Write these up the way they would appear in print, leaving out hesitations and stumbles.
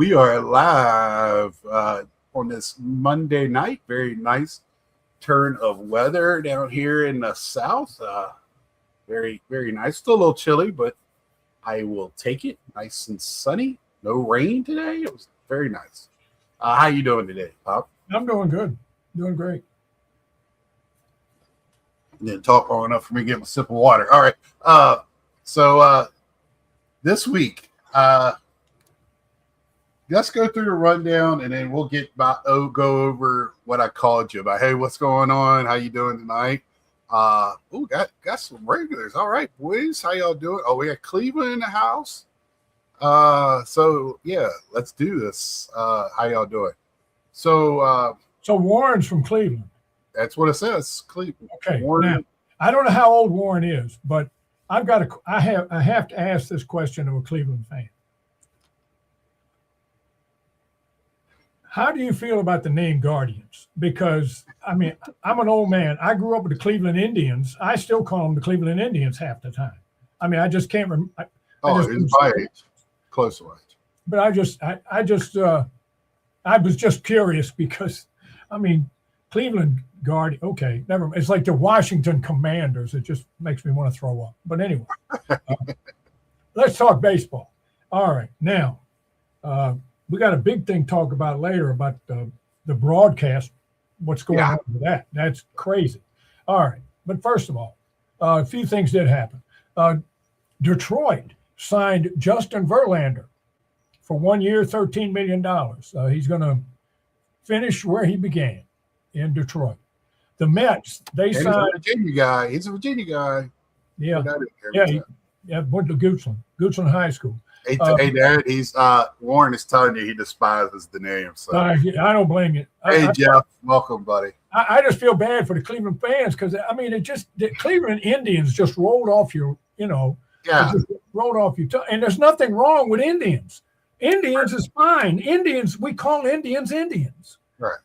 We are live on this Monday night. Very nice turn of weather down here in the south. Very, very nice. Still a little chilly, but I will take it. Nice and sunny. No rain today. It was very nice. How you doing today, Pop? I'm doing good. Doing great. And then talk long enough for me to get my sip of water. All right. So this week, let's go through the rundown, and then we'll go over what I called you about. Hey, what's going on? How you doing tonight? Got some regulars. All right, boys. How y'all doing? Oh, we got Cleveland in the house. So yeah, let's do this. How y'all doing? So Warren's from Cleveland. That's what it says, Cleveland. Okay. Warren. Now, I don't know how old Warren is, but I have to ask this question of a Cleveland fan. How do you feel about the name Guardians? Because, I mean, I'm an old man. I grew up with the Cleveland Indians. I still call them the Cleveland Indians half the time. I mean, I just can't remember. It's my age. Close to age. But I was just curious because, I mean, Cleveland Guardian, okay, never mind. It's like the Washington Commanders. It just makes me want to throw up. But anyway, let's talk baseball. All right, now, we got a big thing to talk about later about the broadcast, what's going on with that. That's crazy. All right. But first of all, a few things did happen. Detroit signed Justin Verlander for 1 year, $13 million. He's going to finish where he began, in Detroit. The Mets, signed. He's a Virginia guy. Yeah. Went to Goochland High School. Hey, Dad, Warren is telling you he despises the name. So I don't blame you. Hey, Jeff, welcome, buddy. I just feel bad for the Cleveland fans because, I mean, the Cleveland Indians just rolled off your, just rolled off your tongue. And there's nothing wrong with Indians. Indians is fine. Indians, we call Indians Indians. Right.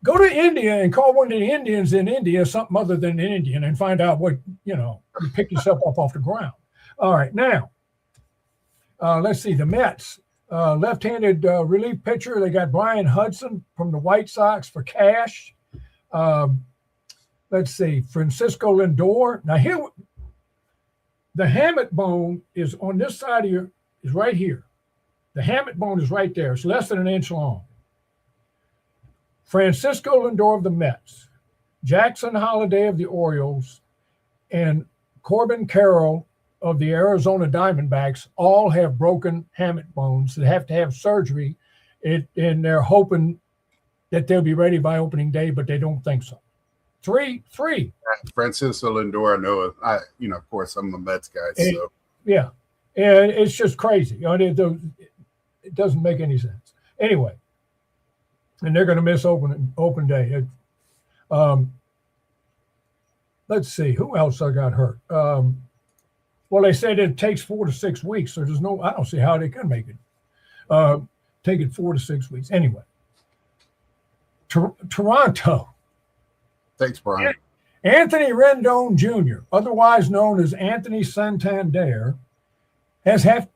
Go to India and call one of the Indians in India something other than an Indian and find out what, you pick yourself up off the ground. All right, now. Let's see, the Mets, left-handed relief pitcher. They got Brian Hudson from the White Sox for cash. Let's see, Francisco Lindor. Now here, the hamate bone is on this side of is right here. The hamate bone is right there. It's less than an inch long. Francisco Lindor of the Mets, Jackson Holliday of the Orioles, and Corbin Carroll of the Arizona Diamondbacks all have broken hamate bones that have to have surgery, and they're hoping that they'll be ready by opening day, but they don't think so. Three. Francisco Lindor, I know. Of course, I'm a Mets guy. So yeah, and it's just crazy. It doesn't make any sense. Anyway, and they're going to miss open day. Let's see who else I got hurt. Well, they said it takes 4 to 6 weeks, so I don't see how they can make it. Take it 4 to 6 weeks. Anyway, Toronto. Thanks, Brian. Anthony Rendon Jr., otherwise known as Anthony Santander, has to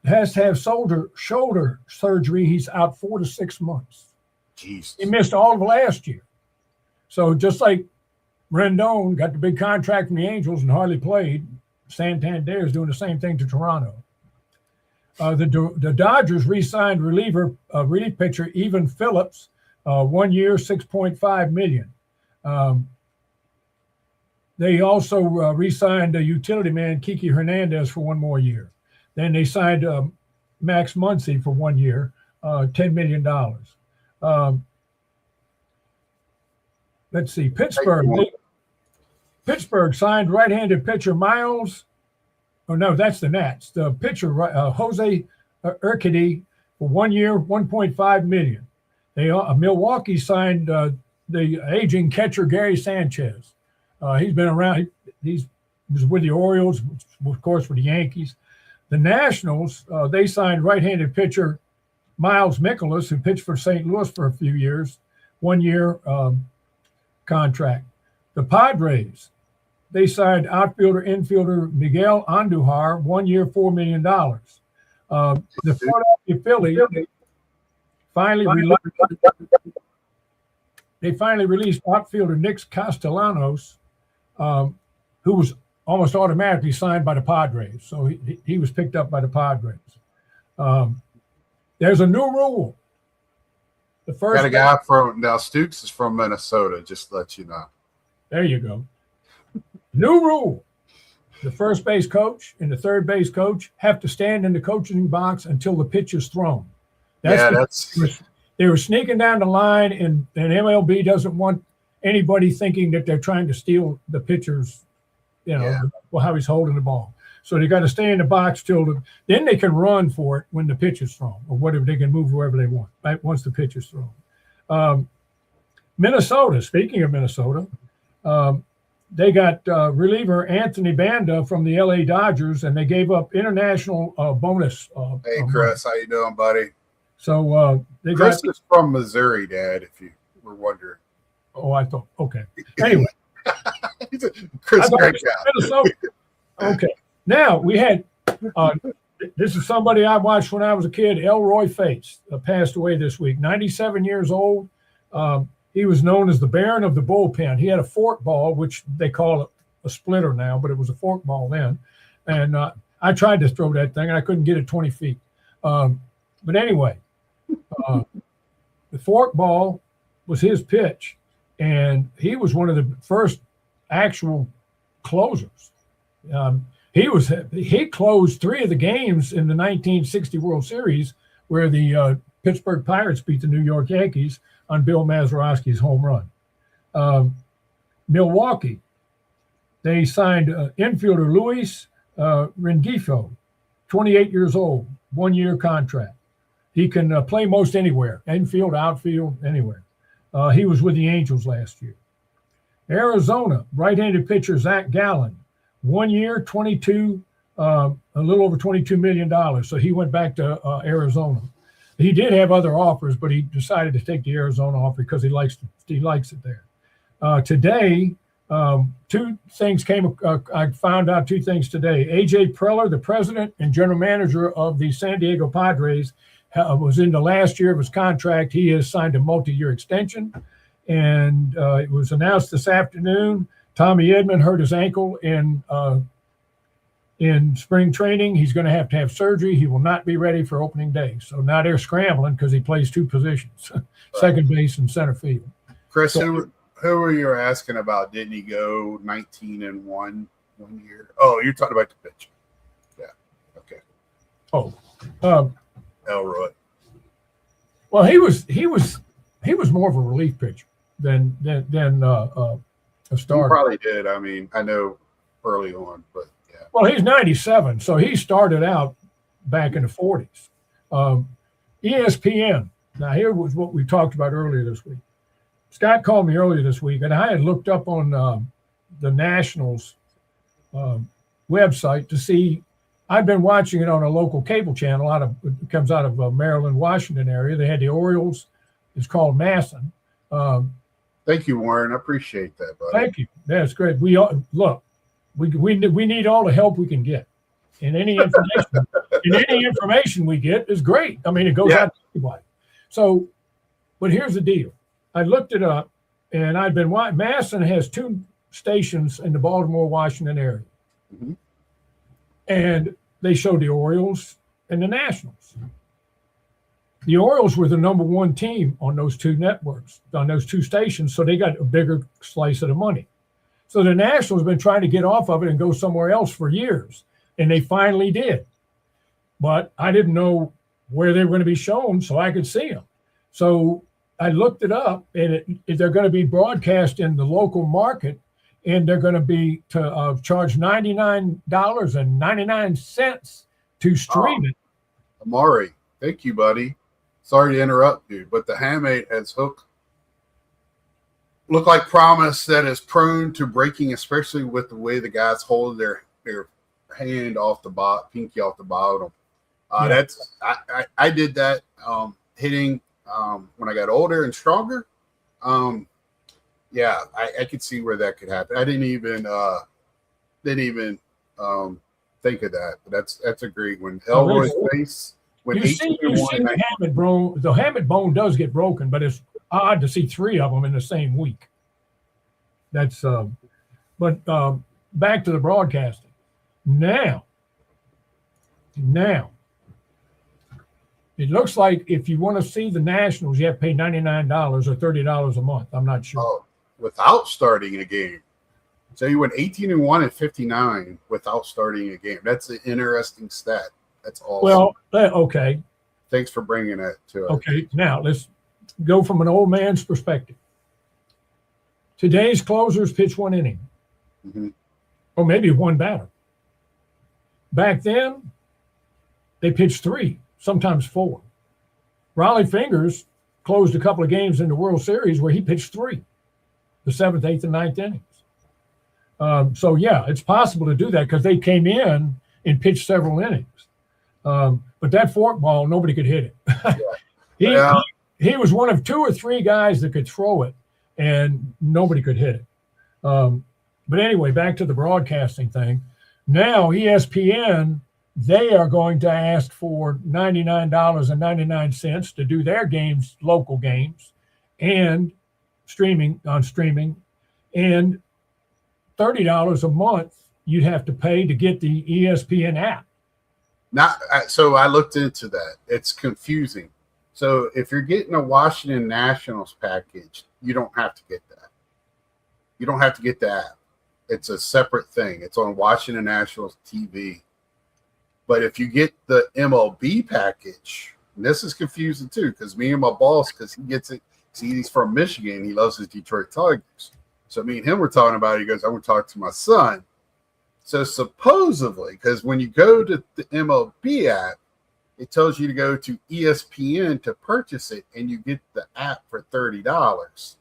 have shoulder surgery. He's out 4 to 6 months. Jesus. He missed all of last year. So just like Rendon got the big contract from the Angels and hardly played, Santander is doing the same thing to Toronto. The Dodgers re-signed relief pitcher Evan Phillips, 1 year, $6.5 million. They also re-signed utility man Kiki Hernandez for 1 more year. Then they signed Max Muncy for 1 year, $10 million. Let's see, Pittsburgh signed right-handed pitcher Miles. Oh, no, that's the Nats. The pitcher, Jose Urquidy, for 1 year, $1.5 million. Milwaukee signed the aging catcher Gary Sanchez. He's been around. He was with the Orioles, of course, with the Yankees. The Nationals, they signed right-handed pitcher Miles Mikolas, who pitched for St. Louis for a few years, 1 year contract. The Padres, they signed infielder Miguel Andujar, 1 year, $4 million. The Philadelphia Phillies, finally released outfielder Nick Castellanos, who was almost automatically signed by the Padres. So he was picked up by the Padres. There's a new rule. The first got a guy from now. Stukes is from Minnesota. Just to let you know. There you go. New rule. The first base coach and the third base coach have to stand in the coaching box until the pitch is thrown. They were sneaking down the line, and MLB doesn't want anybody thinking that they're trying to steal the pitcher's, how he's holding the ball. So they got to stay in the box then they can run for it when the pitch is thrown, or whatever. They can move wherever they want, right, once the pitch is thrown. Minnesota, speaking of Minnesota, they got reliever Anthony Banda from the LA Dodgers, and they gave up international bonus. Hey, Chris, how you doing, buddy? So Chris is from Missouri, Dad, if you were wondering. Oh, I thought, okay. Anyway. Chris, great job. Minnesota. Okay. Now, we had, this is somebody I watched when I was a kid, Elroy Fates, passed away this week, 97 years old. He was known as the Baron of the Bullpen. He had a fork ball, which they call it a splitter now, but it was a fork ball then. And I tried to throw that thing, and I couldn't get it 20 feet. But anyway, the fork ball was his pitch, and he was one of the first actual closers. He closed 3 of the games in the 1960 World Series where the Pittsburgh Pirates beat the New York Yankees on Bill Mazeroski's home run. Milwaukee, they signed infielder Luis Rengifo, 28 years old, 1-year contract. He can play most anywhere, infield, outfield, anywhere. He was with the Angels last year. Arizona, right-handed pitcher Zach Gallen, 1 year, a little over $22 million. So he went back to Arizona. He did have other offers, but he decided to take the Arizona offer because he likes it there. Today, 2 things came. I found out 2 things today. AJ Preller, the president and general manager of the San Diego Padres, was in the last year of his contract. He has signed a multi-year extension, and it was announced this afternoon. Tommy Edman hurt his ankle in spring training. He's going to have surgery. He will not be ready for opening day. So now they're scrambling because he plays 2 positions, second base and center field. Chris, who were you asking about? Didn't he go 19-1 1 year? Oh, you're talking about the pitcher. Yeah. Okay. Oh, Elroy. Well, he was more of a relief pitcher than a starter. He probably did. I mean, I know early on, but yeah. Well, he's 97, so he started out back in the 40s. ESPN. Now, here was what we talked about earlier this week. Scott called me earlier this week, and I had looked up on the Nationals website to see. I've been watching it on a local cable channel. It comes out of Maryland, Washington area. They had the Orioles. It's called Masson. Thank you, Warren. I appreciate that, buddy. Thank you. That's great. We need all the help we can get, and any information we get is great. I mean, it goes out to everybody. So, but here's the deal. I looked it up, and I've been watching. Masson has 2 stations in the Baltimore, Washington area, and they show the Orioles and the Nationals. The Orioles were the number 1 team on those 2 networks, on those 2 stations, so they got a bigger slice of the money. So the Nationals have been trying to get off of it and go somewhere else for years, and they finally did. But I didn't know where they were going to be shown so I could see them. So I looked it up, and they're going to be broadcast in the local market, and they're going to be charge $99.99 to stream it. Amari, thank you, buddy. Sorry to interrupt you, but the hamate has look like promise that is prone to breaking, especially with the way the guys hold their hand off the bottom, pinky off the bottom. That's I did that hitting when I got older and stronger. I could see where that could happen. I didn't even think of that. But that's a great one. Elroy's face. When You see the Hammond bone. The Hammond bone does get broken, but it's odd to see 3 of them in the same week. That's but back to the broadcasting. Now, it looks like if you want to see the Nationals, you have to pay $99 or $30 a month. I'm not sure. Oh, without starting a game. So you went 18-1 and 59 without starting a game. That's an interesting stat. That's awesome. Well, okay. Thanks for bringing that to us. Okay, now let's go from an old man's perspective. Today's closers pitch 1 inning, or maybe 1 batter. Back then, they pitched 3, sometimes 4. Raleigh Fingers closed a couple of games in the World Series where he pitched 3, the 7th, 8th, and 9th innings. So, yeah, it's possible to do that because they came in and pitched several innings. But that forkball, nobody could hit it. He was one of 2 or 3 guys that could throw it, and nobody could hit it. But anyway, back to the broadcasting thing. Now ESPN, they are going to ask for $99.99 to do their games, local games, and streaming, and $30 a month you'd have to pay to get the ESPN app. So I looked into that. It's confusing. So if you're getting a Washington Nationals package, you don't have to get that. You don't have to get the app. It's a separate thing. It's on Washington Nationals TV. But if you get the MLB package, and this is confusing too, because me and my boss, because he gets it, see, he's from Michigan, he loves his Detroit Tigers. So me and him were talking about it. He goes, I'm going to talk to my son. So supposedly, because when you go to the MLB app, it tells you to go to ESPN to purchase it, and you get the app for $30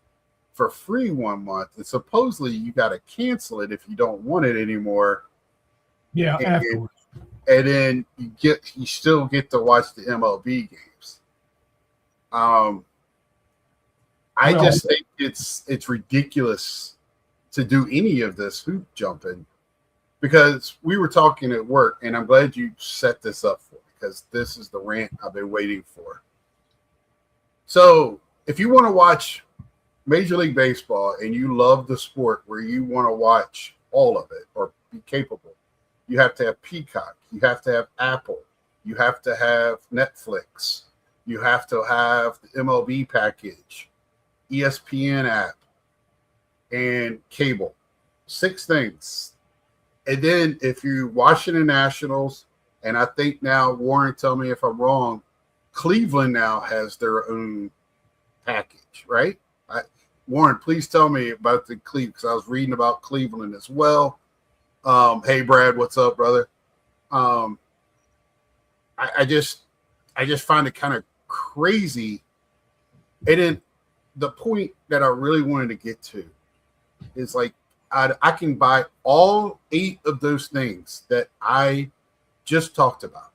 for free 1 month. And supposedly you got to cancel it if you don't want it anymore. Yeah, afterwards. And then you still get to watch the MLB games. I just think it's ridiculous to do any of this hoop jumping, because we were talking at work, and I'm glad you set this up for me, because this is the rant I've been waiting for. So if you want to watch Major League Baseball and you love the sport where you want to watch all of it or be capable, you have to have Peacock, you have to have Apple, you have to have Netflix, you have to have the MLB package, ESPN app, and cable. 6 things. And then if you Washington Nationals, and I think now, Warren, tell me if I'm wrong, Cleveland now has their own package, right? Warren, please tell me about the Cleveland, because I was reading about Cleveland as well. Hey, Brad, what's up, brother? I just find it kind of crazy. And then the point that I really wanted to get to is, like, I can buy all 8 of those things that I just talked about.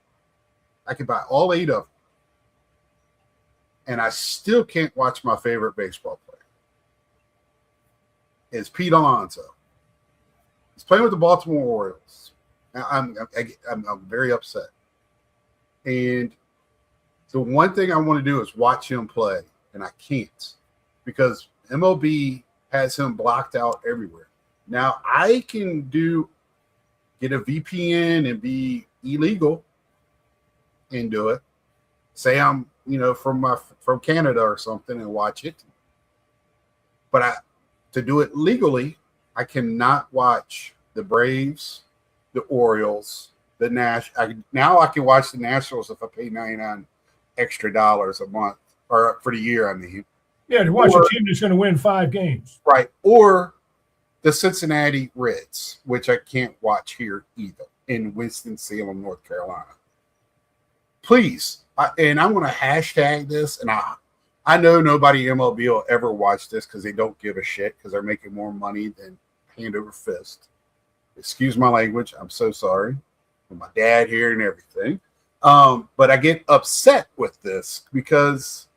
I can buy all 8 of them, and I still can't watch my favorite baseball player. It's Pete Alonso. He's playing with the Baltimore Orioles. I'm very upset. And the one thing I want to do is watch him play, and I can't, because MLB has him blocked out everywhere. Now I can get a VPN and be illegal and do it. Say I'm, from Canada or something, and watch it. But to do it legally, I cannot watch the Braves, the Orioles, the now I can watch the Nationals if I pay $99 extra a month, or for the year, I mean. Yeah, to watch a team that's going to win 5 games. Right. Or the Cincinnati Reds, which I can't watch here either, in Winston-Salem, North Carolina. Please, and I'm going to hashtag this, and I know nobody MLB will ever watch this because they don't give a shit, because they're making more money than hand over fist. Excuse my language. I'm so sorry. With my dad here and everything. But I get upset with this because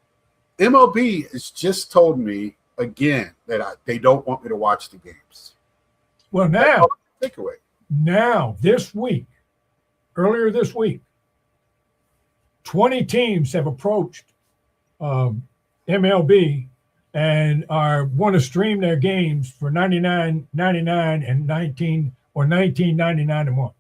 MLB has just told me again that they don't want me to watch the games. Well, takeaway. Now, earlier this week, 20 teams have approached MLB and want to stream their games for $99.99 and $19.99 a month.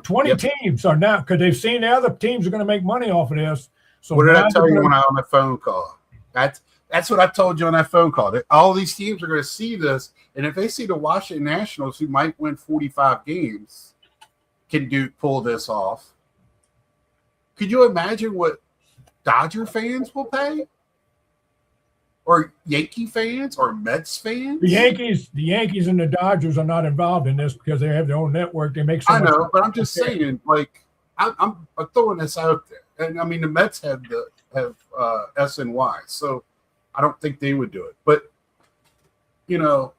20 teams are now, because they've seen the other teams are going to make money off of this. So what did I tell you when I on that phone call? That's what I told you on that phone call. That all these teams are going to see this, and if they see the Washington Nationals, who might win 45 games, can pull this off. Could you imagine what Dodger fans will pay? Or Yankee fans or Mets fans? The Yankees and the Dodgers are not involved in this because they have their own network. They make so much money. But I'm just saying, like, I'm throwing this out there. And I mean, the Mets have SNY, so I don't think they would do it. But, you know,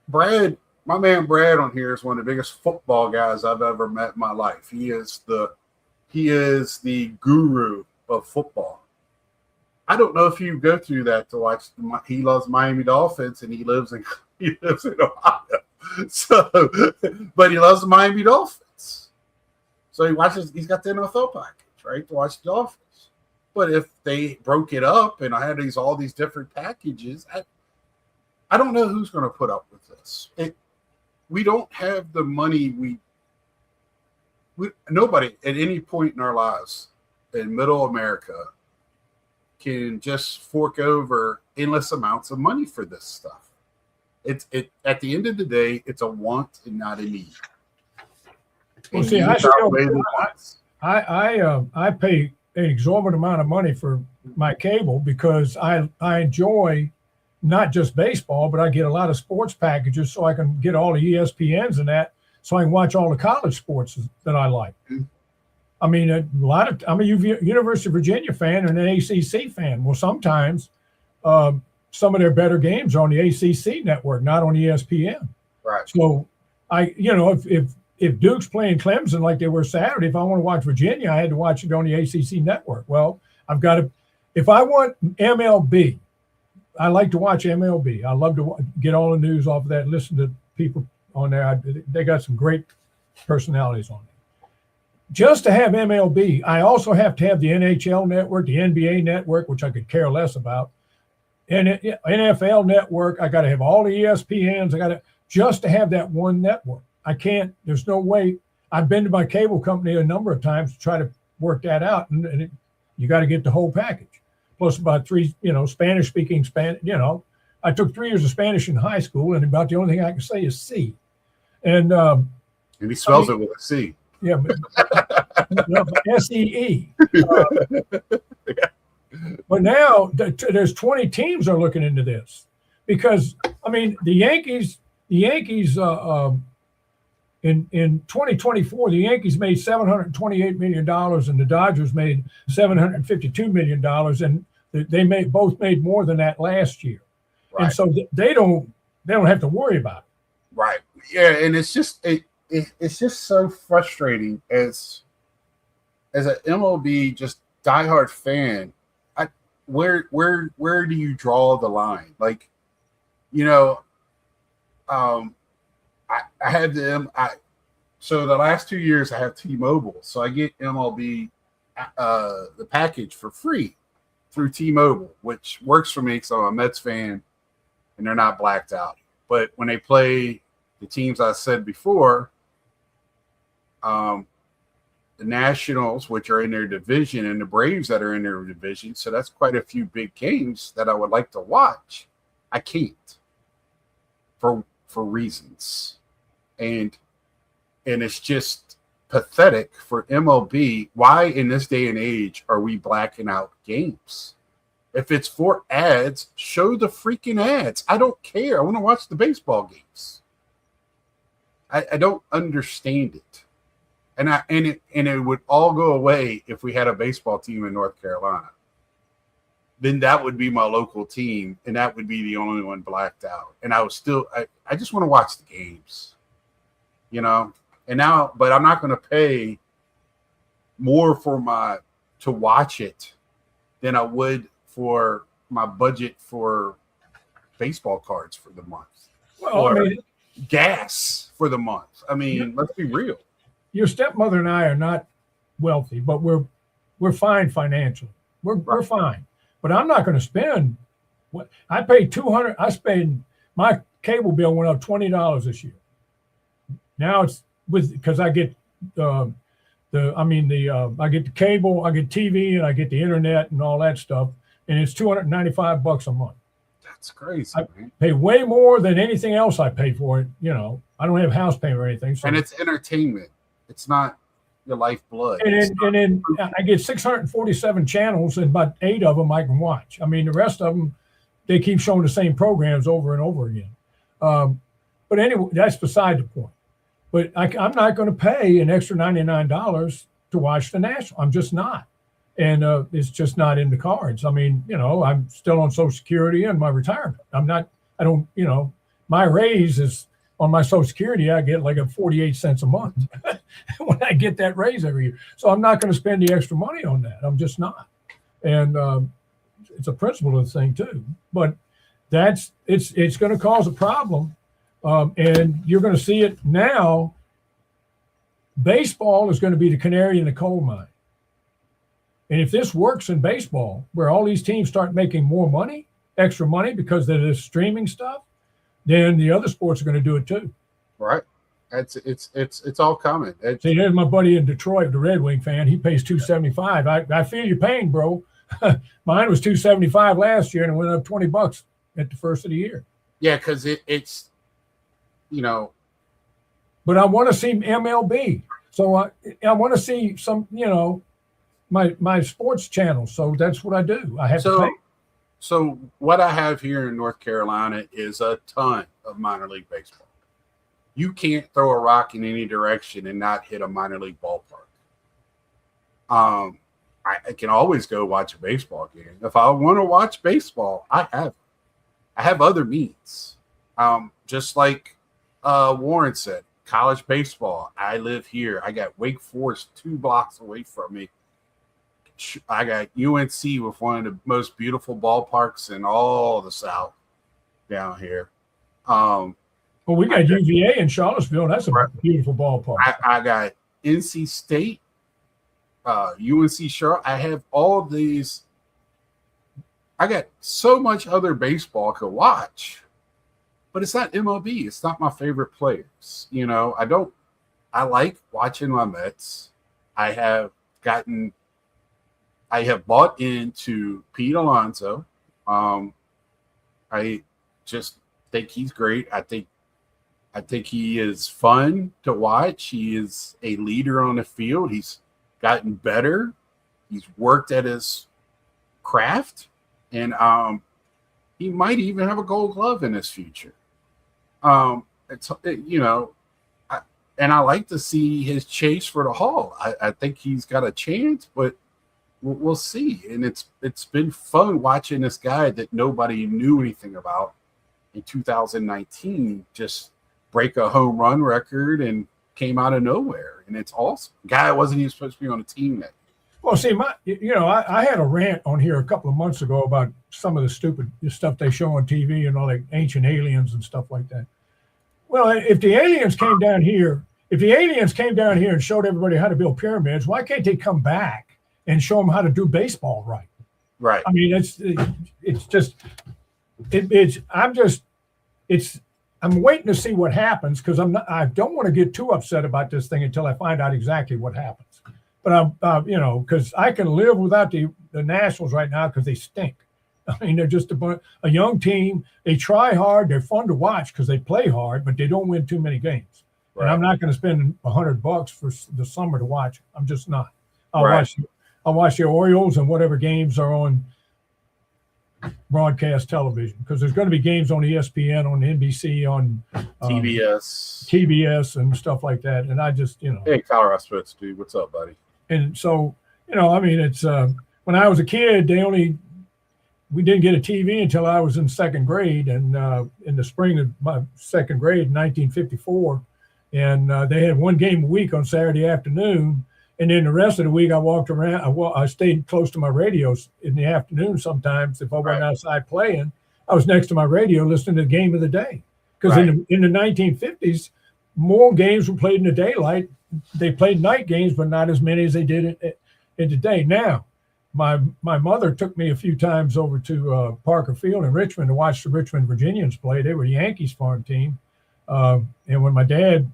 Brad, my man Brad on here is one of the biggest football guys I've ever met in my life. He is the guru of football. I don't know if you go through that to watch. He loves Miami Dolphins, and he lives in Ohio. So, but he loves the Miami Dolphins. So he's got the NFL package, right, to watch the Dolphins. But if they broke it up and I had all these different packages, I don't know who's going to put up with this. We don't have the money. Nobody at any point in our lives in middle America can just fork over endless amounts of money for this stuff. At the end of the day, it's a want and not a need. Well, see, I pay an exorbitant amount of money for my cable because I enjoy not just baseball, but I get a lot of sports packages so I can get all the ESPNs and that, so I can watch all the college sports that I like. Mm-hmm. I mean, I'm a University of Virginia fan and an ACC fan. Well, sometimes some of their better games are on the ACC network, not on ESPN. Right. So if Duke's playing Clemson like they were Saturday, if I want to watch Virginia, I had to watch it on the ACC network. Well, I've got to, if I want MLB, I like to watch MLB. I love to get all the news off of that, listen to people on there. They got some great personalities on it. Just to have MLB, I also have to have the NHL network, the NBA network, which I could care less about, and NFL network. I got to have all the ESPNs. Just to have that one network. I can't. There's no way. I've been to my cable company a number of times to try to work that out, and you got to get the whole package. Plus about 3, Spanish-speaking Spanish. I took 3 years of Spanish in high school, and about the only thing I can say is C. And he spells it with a C. Yeah, but SEE. But now there's 20 teams are looking into this because the Yankees in 2024 the Yankees made $728 million and the Dodgers made $752 million, and they both made more than that last year, right. And so they don't have to worry about it. Right. Yeah, and it's just it's just so frustrating as an MLB just diehard fan. Where do you draw the line? Like, I had so the last 2 years I have T-Mobile, so I get MLB the package for free through T-Mobile, which works for me because I'm a Mets fan and they're not blacked out. But when they play the teams I said before, the Nationals, which are in their division, and the Braves that are in their division, so that's quite a few big games that I would like to watch. I can't for reasons, and it's just pathetic for MLB. Why in this day and age are we blacking out games? If it's for ads, show the freaking ads. I don't care. I want to watch the baseball games. I don't understand it. And it would all go away if we had a baseball team in North Carolina. Then that would be my local team, and that would be the only one blacked out. And I just want to watch the games, And now, but I'm not going to pay more to watch it than I would for my budget for baseball cards for the month, or gas for the month. Let's be real. your stepmother and I are not wealthy, but we're fine financially. We're fine. But I'm not going to spend what I paid $200. I spent my cable bill went up $20 this year. Now it's because I get I get the cable, I get TV, and I get the internet and all that stuff, and it's $295 a month. That's crazy. I pay way more than anything else I pay for it. I don't have house payment or anything. So. And it's entertainment. It's not your lifeblood. And then I get 647 channels, and about 8 of them I can watch. I mean, the rest of them, they keep showing the same programs over and over again. But anyway, that's beside the point. But I'm not going to pay an extra $99 to watch the National. I'm just not. And it's just not in the cards. I mean, I'm still on Social Security and my retirement. My raise is on my Social Security. I get like 48 cents a month when I get that raise every year. So I'm not going to spend the extra money on that. I'm just not. And it's a principle of the thing too. But it's going to cause a problem. And you're going to see it now. Baseball is going to be the canary in the coal mine. And if this works in baseball, where all these teams start making more money, extra money because of this streaming stuff, then the other sports are going to do it too. Right. It's all coming. See, here's my buddy in Detroit, the Red Wing fan. He pays $275. I feel your pain, bro. Mine was $275 last year, and it went up $20 at the first of the year. Yeah, because it's. But I want to see MLB. So I want to see some, my sports channel. So that's what I do. I have to pay. So what I have here in North Carolina is a ton of minor league baseball. You can't throw a rock in any direction and not hit a minor league ballpark. I can always go watch a baseball game. If I want to watch baseball, I have other means. Just like Warren said, college baseball. I live here. I got Wake Forest 2 blocks away from me. I got UNC with one of the most beautiful ballparks in all the South down here. Well, we got UVA in Charlottesville. That's a beautiful ballpark. I got NC State, UNC Charlotte. I have all these. I got so much other baseball I could watch. But it's not MLB. It's not my favorite players. I like watching my Mets. I have bought into Pete Alonso. I just think he's great. I think he is fun to watch. He is a leader on the field. He's gotten better. He's worked at his craft, and he might even have a Gold Glove in his future. And I like to see his chase for the Hall. I think he's got a chance, but we'll see. And it's been fun watching this guy that nobody knew anything about in 2019 just break a home run record and came out of nowhere. And it's awesome. Guy wasn't even supposed to be on a team that. Well, see, I had a rant on here a couple of months ago about some of the stupid stuff they show on TV and all the ancient aliens and stuff like that. Well, if the aliens came down here and showed everybody how to build pyramids, why can't they come back and show them how to do baseball right? Right. I mean, I'm waiting to see what happens because I don't want to get too upset about this thing until I find out exactly what happens. But because I can live without the Nationals right now because they stink. I mean, they're just a young team. They try hard. They're fun to watch because they play hard, but they don't win too many games. Right. And I'm not going to spend $100 for the summer to watch. I'm just not. I'll watch the Orioles and whatever games are on broadcast television because there's going to be games on ESPN, on NBC, on TBS and stuff like that. And I just, Hey, Colorado Sports, dude. What's up, buddy? And so, it's when I was a kid, we didn't get a TV until I was in second grade, and in the spring of my second grade in 1954, and they had one game a week on Saturday afternoon, and then the rest of the week I walked around. I stayed close to my radios in the afternoon sometimes. If I went outside playing, I was next to my radio listening to the game of the day because in the 1950s, more games were played in the daylight they played night games, but not as many as they did in today. Now, my mother took me a few times over to Parker Field in Richmond to watch the Richmond Virginians play. They were the Yankees farm team. And when my dad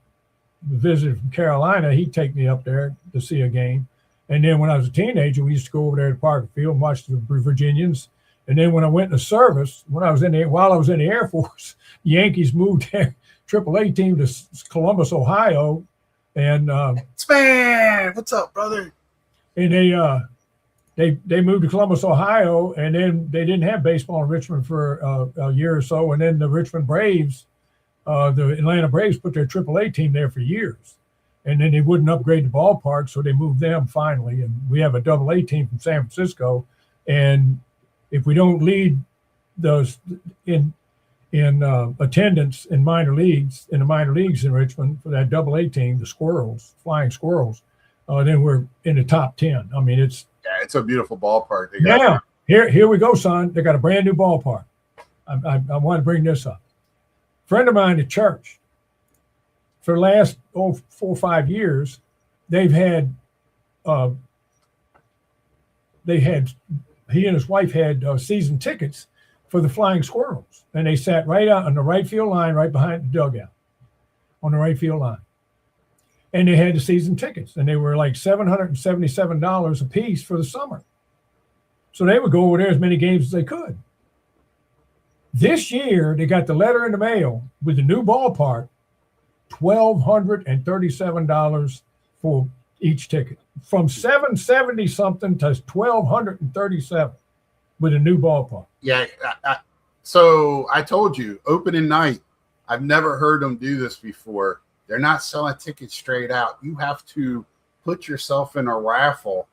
visited from Carolina, he'd take me up there to see a game. And then when I was a teenager, we used to go over there to Parker Field and watch the Virginians. And then when I went into service, while I was in the Air Force, the Yankees moved their AAA team to Columbus, Ohio. And Span, what's up, brother? And they moved to Columbus, Ohio, and then they didn't have baseball in Richmond for a year or so. And then the Richmond Braves, the Atlanta Braves, put their AAA team there for years. And then they wouldn't upgrade the ballpark, so they moved them finally. And we have a AA team from San Francisco. And if we don't lead those in attendance in the minor leagues in Richmond for that AA team, the Squirrels, Flying Squirrels, then we're in the top 10. I mean, it's a beautiful ballpark. Now, here we go, son. They got a brand new ballpark. I want to bring this up. A friend of mine at church, for the last 4 or 5 years, he and his wife had season tickets for the Flying Squirrels, and they sat right out on the right field line, right behind the dugout, on the right field line. And they had the season tickets, and they were like $777 a piece for the summer. So they would go over there as many games as they could. This year, they got the letter in the mail with the new ballpark, $1,237 for each ticket, from $770 something to $1,237 with a new ballpark. Yeah. So I told you, opening night, I've never heard them do this before. They're not selling tickets straight out. You have to put yourself in a raffle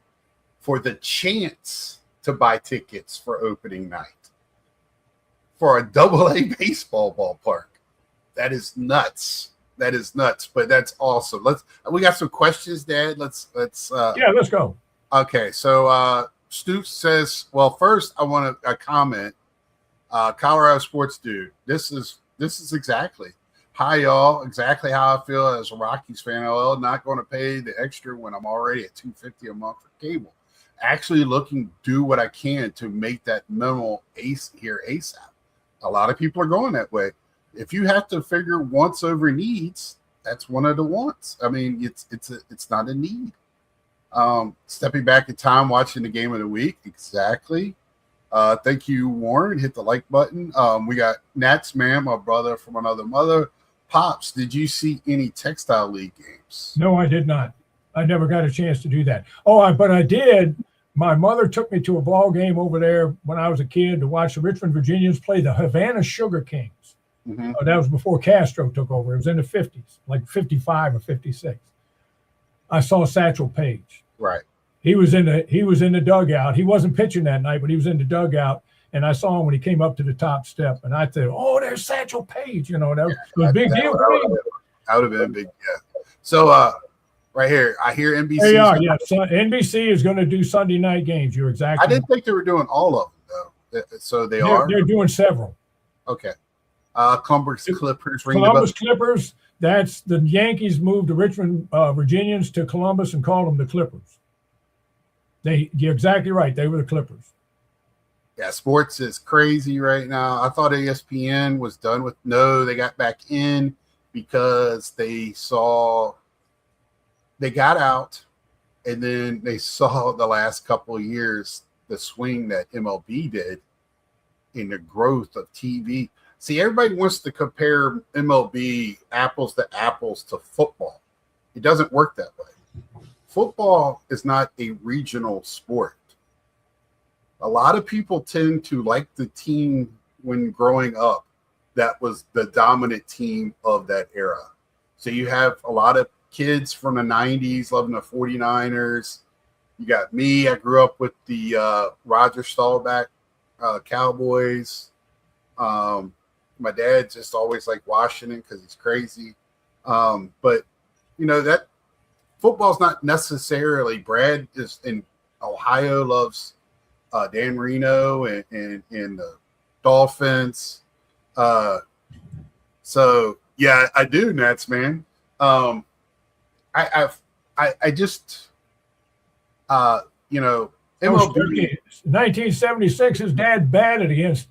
for the chance to buy tickets for opening night for a AA baseball ballpark. That is nuts. That is nuts, but that's awesome. We got some questions, Dad. Let's go. Okay, so Stu says, well, first I want a comment. Colorado Sports Dude. This is exactly. Hi, y'all. Exactly how I feel as a Rockies fan. LL not going to pay the extra when I'm already at $250 a month for cable. Actually looking to do what I can to make that minimal ace here ASAP. A lot of people are going that way. If you have to figure wants over needs, that's one of the wants. I mean, it's not a need. Stepping back in time, watching the game of the week. Exactly. Thank you, Warren. Hit the like button. We got Nats Man, my brother from another mother. Pops, did you see any Textile League games? No, I did not. I never got a chance to do that. But I did. My mother took me to a ball game over there when I was a kid to watch the Richmond Virginians play the Havana Sugar Kings. Mm-hmm. That was before Castro took over. It was in the 50s, like 55 or 56. I saw Satchel Paige. Right. He was in the dugout. He wasn't pitching that night, but he was in the dugout. And I saw him when he came up to the top step. And I said, "Oh, there's Satchel Paige." That was a big deal for me. That would have been big, yeah. So right here, I hear NBC. They are, yeah. So NBC is going to do Sunday night games. You're exactly. I didn't think they were doing all of them though. So they're doing several. Okay. Columbus Clippers. Columbus Clippers. That's the Yankees moved the Richmond Virginians to Columbus and called them the Clippers. You're exactly right. They were the Clippers. Yeah, sports is crazy right now. I thought ESPN was done with. No, they got back in because they got out, and then they saw the last couple of years the swing that MLB did in the growth of TV. See, everybody wants to compare MLB apples to apples to football. It doesn't work that way. Football is not a regional sport. A lot of people tend to like the team when growing up that was the dominant team of that era. So you have a lot of kids from the 90s loving the 49ers. You got me. I grew up with the Roger Staubach Cowboys. My dad just always liked Washington because he's crazy. But, that football's not necessarily. Brad is in Ohio, loves Dan Marino and the Dolphins. So, yeah, I do, Nats, man. I just you know, MLB. 1976, his dad batted against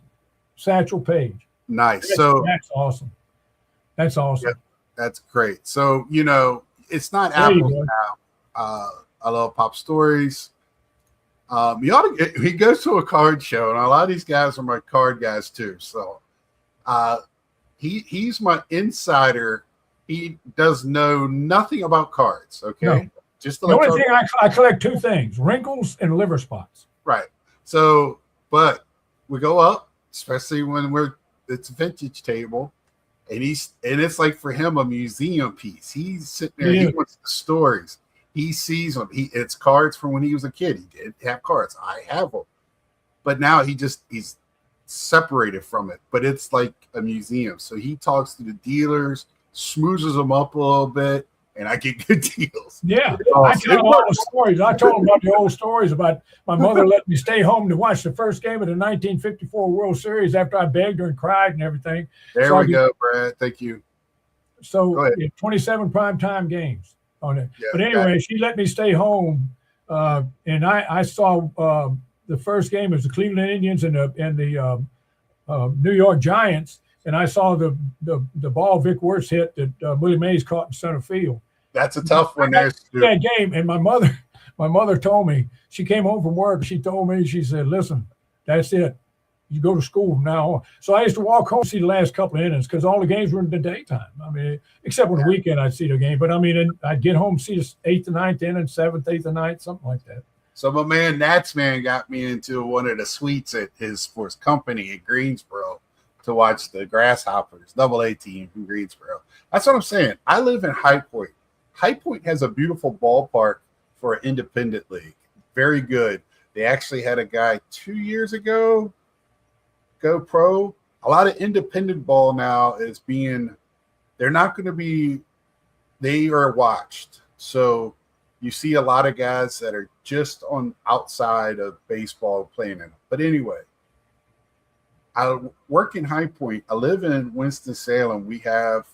Satchel Paige. Nice. So that's awesome. That's awesome. Yeah, that's great. So, you know, it's not There you apples go. now. I love Pop Stories. You ought to he goes to a card show, and a lot of these guys are my card guys too. So he's my insider. He does know nothing about cards. Okay. No. Just the only thing I collect two things: wrinkles and liver spots. Right. So, but we go up, especially when it's a vintage table, and it's like for him a museum piece. He's sitting there, he wants the stories. He sees them. It's cards from when he was a kid. He did have cards. I have them, but now he's separated from it. But it's like a museum. So he talks to the dealers, smoozes them up a little bit, and I get good deals. Yeah, I tell all the stories. I told him about the old stories about my mother letting me stay home to watch the first game of the 1954 World Series after I begged her and cried and everything. There we go, Brad. Thank you. So 27 primetime games on it. Yeah, but anyway, she let me stay home, and I saw the first game was the Cleveland Indians and the New York Giants, and I saw the ball Vic Wirtz hit that Willie Mays caught in center field. That's a tough one there. That game, and my mother told me, she came home from work. She told me, she said, "Listen, that's it. You go to school from now on." So I used to walk home, see the last couple of innings because all the games were in the daytime. I mean, except on the weekend I'd see the game. But I mean, I'd get home, see the 8th to 9th inning, 7th, 8th to 9th, something like that. So my man Natsman got me into one of the suites for his company in Greensboro to watch the Grasshoppers, AA team from Greensboro. That's what I'm saying. I live in High Point. High Point has a beautiful ballpark for an independent league. Very good. They actually had a guy 2 years ago go pro. A lot of independent ball now is they're not going to be, they are watched. So you see a lot of guys that are just on outside of baseball playing in it. But anyway, I work in High Point. I live in Winston-Salem. We have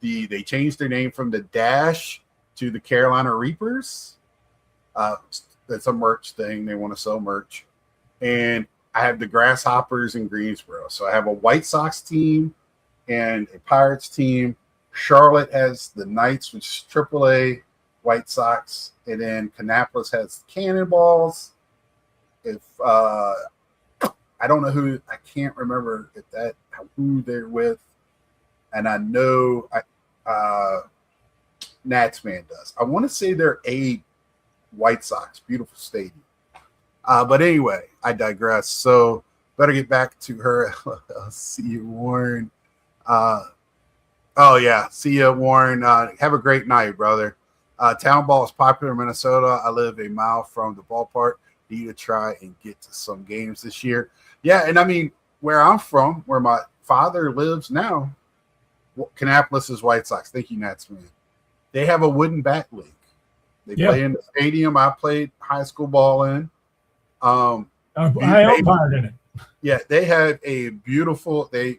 they changed their name from the Dash to the Carolina Reapers. That's a merch thing. They want to sell merch. And I have the Grasshoppers in Greensboro. So I have a White Sox team and a Pirates team. Charlotte has the Knights, which is AAA White Sox. And then Kannapolis has Cannonballs. I don't know who, I can't remember who they're with. And I know Natsman does. I want to say they're a White Sox, beautiful stadium. But anyway, I digress. So better get back to her. See you, Warren. See you, Warren. Have a great night, brother. Town ball is popular in Minnesota. I live a mile from the ballpark. Need to try and get to some games this year. Yeah, and I mean, where I'm from, where my father lives now, Kannapolis is White Sox. Thank you, Natsman. They have a wooden bat league. They play in the stadium I played high school ball in. I umpired in it. Yeah, they had a beautiful. The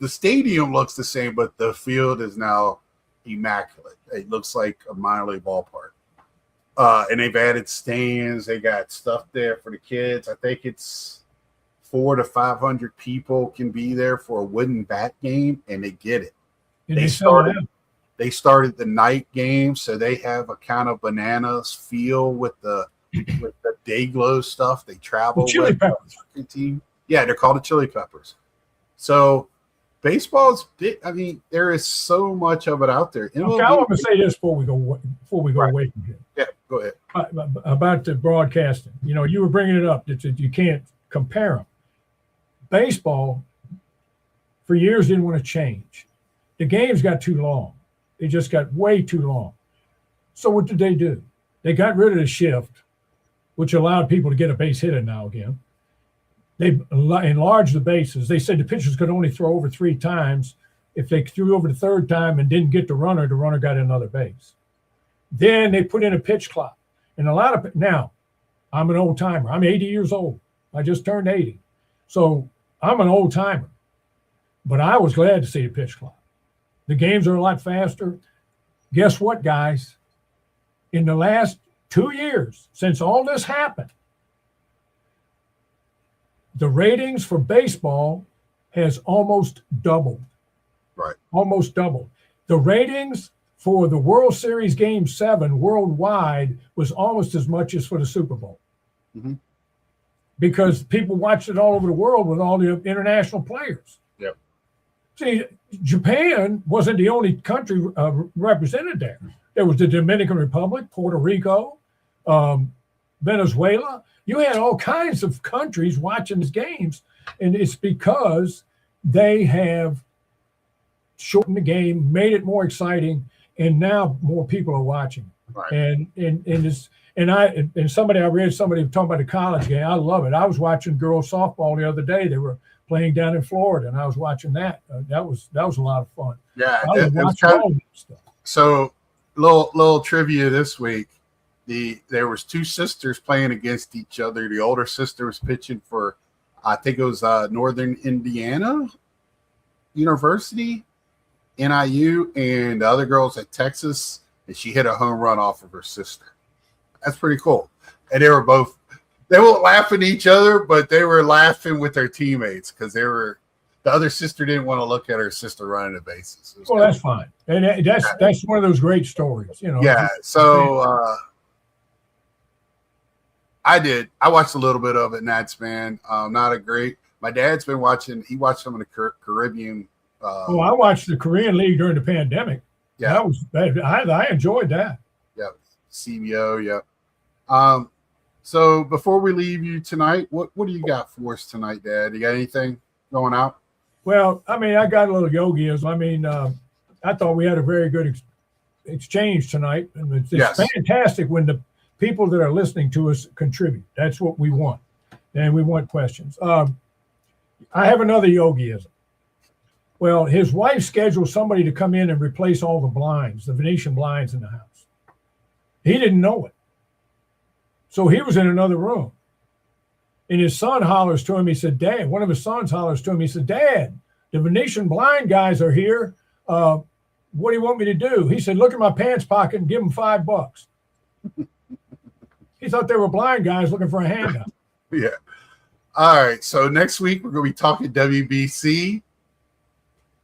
stadium looks the same, but the field is now immaculate. It looks like a minor league ballpark. And they've added stands. They got stuff there for the kids. I think it's 400 to 500 people can be there for a wooden bat game, and they get it. And they started the night game, so they have a kind of bananas feel with the day glow stuff. They travel chili peppers. Team. Yeah, they're called the Chili Peppers. So baseball's big. I mean, there is so much of it out there. Okay, I want to say this before we go right. away from here. Yeah, go ahead. About the broadcasting. You know, you were bringing it up that you can't compare them. Baseball, for years, didn't want to change. The games got too long. They just got way too long. So what did they do? They got rid of the shift, which allowed people to get a base hit in now again. They enlarged the bases. They said the pitchers could only throw over 3 times. If they threw over the 3rd time and didn't get the runner got another base. Then they put in a pitch clock. And now, I'm an old timer. I'm 80 years old. I just turned 80. So I'm an old timer. But I was glad to see the pitch clock. The games are a lot faster. Guess what, guys? In the last 2 years, since all this happened, the ratings for baseball has almost doubled. Right. Almost doubled. The ratings for the World Series Game 7 worldwide was almost as much as for the Super Bowl. Mm-hmm. Because people watched it all over the world with all the international players. Yep. See, Japan wasn't the only country represented there. There was the Dominican Republic, Puerto Rico, Venezuela. You had all kinds of countries watching these games, and it's because they have shortened the game, made it more exciting, and now more people are watching. Right. And somebody I read somebody talking about the college game. I love it. I was watching girls softball the other day. They were playing down in Florida, and I was watching that. That was a lot of fun. Yeah, I was watching all that stuff. So, little trivia this week. There was two sisters playing against each other. The older sister was pitching for, I think it was Northern Indiana University, NIU, and the other girl's at Texas, and she hit a home run off of her sister. That's pretty cool. And they were laughing at each other, but they were laughing with their teammates because the other sister didn't want to look at her sister running the bases. Well, that's fine. And that's one of those great stories, you know. Yeah. So I watched a little bit of it, Nats, man. Not a great. My dad's been watching. He watched some of the Caribbean. I watched the Korean League during the pandemic. Yeah, I enjoyed that. Yeah, CBO. Yeah. So before we leave you tonight, what do you got for us tonight, Dad? You got anything going out? Well, I mean, I got a little yogism. I mean, I thought we had a very good exchange tonight, and it's fantastic when the people that are listening to us contribute. That's what we want, and we want questions. I have another yogiism. Well, his wife scheduled somebody to come in and replace all the blinds, the Venetian blinds in the house. He didn't know it. So he was in another room. And his son hollers to him. He said, Dad, one of his sons hollers to him. He said, Dad, the Venetian blind guys are here. What do you want me to do? He said, look in my pants pocket and give them $5. He thought they were blind guys looking for a handout. Yeah. All right. So next week, we're going to be talking WBC.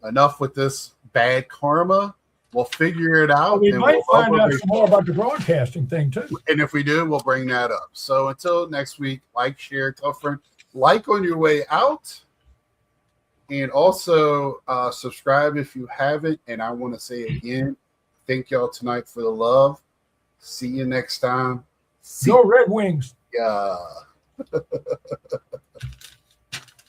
Enough with this bad karma. We'll figure it out. We might find out some more about the broadcasting thing, too. And if we do, we'll bring that up. So until next week, like, share, tell a friend. Like on your way out. And also subscribe if you haven't. And I want to say again, thank y'all tonight for the love. See you next time. Go Red Wings. Yeah.